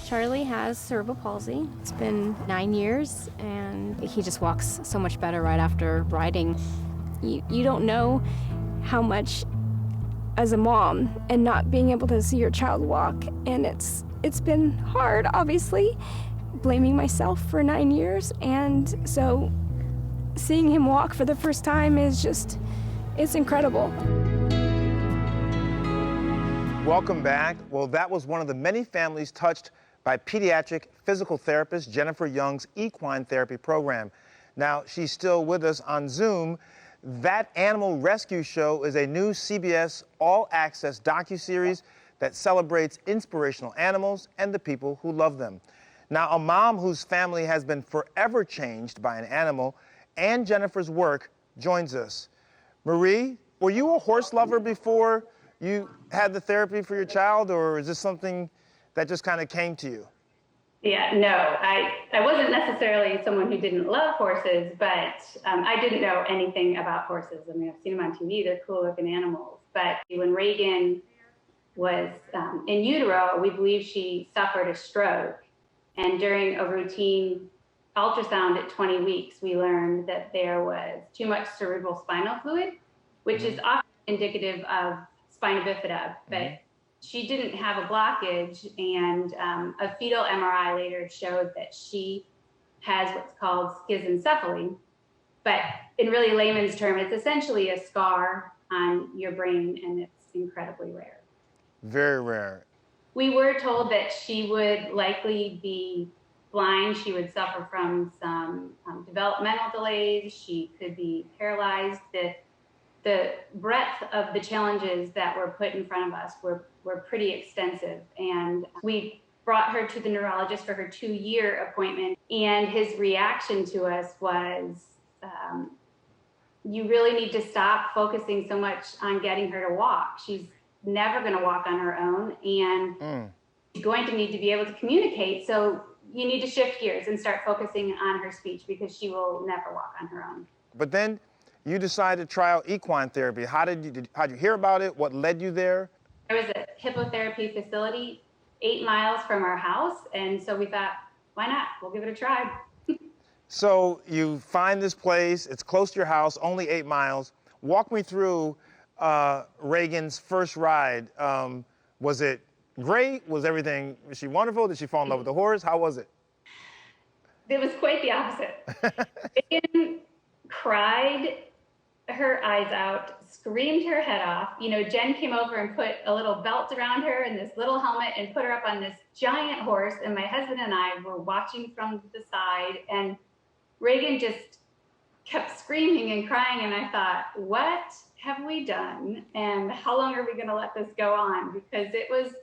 Charlie has cerebral palsy. It's been 9 years, and he just walks so much better right after riding. You don't know how much as a mom and not being able to see your child walk, and it's been hard, obviously, blaming myself for 9 years, and so seeing him walk for the first time is just, it's incredible. Welcome back. Well, that was one of the many families touched by pediatric physical therapist Jennifer Young's equine therapy program. Now, she's still with us on Zoom. That Animal Rescue Show is a new CBS all-access docuseries that celebrates inspirational animals and the people who love them. Now, a mom whose family has been forever changed by an animal and Jennifer's work joins us. Marie, were you a horse lover before you had the therapy for your child, or is this something that just kind of came to you? Yeah, no, I wasn't necessarily someone who didn't love horses, but I didn't know anything about horses. I mean, I've seen them on TV, they're cool looking animals. But when Reagan was in utero, we believe she suffered a stroke. And during a routine ultrasound at 20 weeks, we learned that there was too much cerebral spinal fluid, which is often indicative of spina bifida, but she didn't have a blockage, and a fetal MRI later showed that she has what's called schizencephaly. But in really layman's terms, it's essentially a scar on your brain, and it's incredibly rare. Very rare. We were told that she would likely be blind. She would suffer from some developmental delays. She could be paralyzed. The breadth of the challenges that were put in front of us were pretty extensive. And we brought her to the neurologist for her 2-year appointment. And his reaction to us was, you really need to stop focusing so much on getting her to walk. She's never going to walk on her own, and she's going to need to be able to communicate. So you need to shift gears and start focusing on her speech, because she will never walk on her own. But then you decided to try out equine therapy. How'd you hear about it? What led you there? There was a hippotherapy facility 8 miles from our house, and so we thought, why not? We'll give it a try. So you find this place, it's close to your house, only 8 miles. Walk me through Reagan's first ride. Was it great? Was she wonderful? Did she fall in love with the horse? How was it? It was quite the opposite. Reagan cried her eyes out, screamed her head off. You know, Jen came over and put a little belt around her and this little helmet and put her up on this giant horse. And my husband and I were watching from the side, and Reagan just kept screaming and crying. And I thought, what have we done? And how long are we going to let this go on? Because it was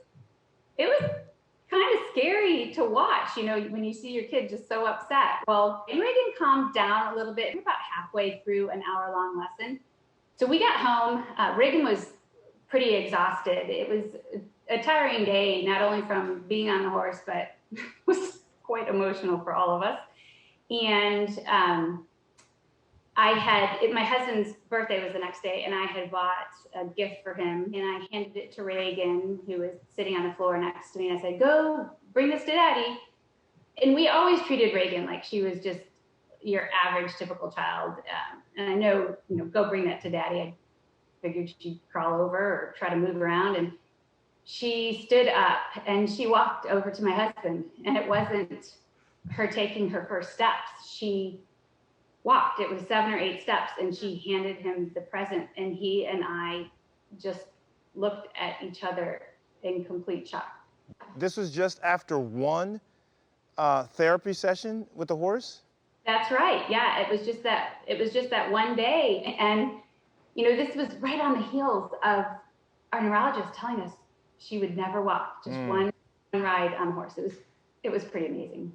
kind of scary to watch, you know, when you see your kid just so upset. Well, Reagan calmed down a little bit. We were about halfway through an hour-long lesson. So we got home. Reagan was pretty exhausted. It was a tiring day, not only from being on the horse, but it was quite emotional for all of us. And my husband's birthday was the next day, and I had bought a gift for him, and I handed it to Reagan, who was sitting on the floor next to me, and I said, go bring this to Daddy. And we always treated Reagan like she was just your average, typical child. And I know, go bring that to Daddy. I figured she'd crawl over or try to move around, and she stood up and she walked over to my husband, and it wasn't her taking her first steps. She walked. It was 7 or 8 steps, and she handed him the present, and he and I just looked at each other in complete shock. This was just after one therapy session with the horse? That's right. Yeah, it was just that one day, and this was right on the heels of our neurologist telling us she would never walk, just one ride on a horse. It was pretty amazing.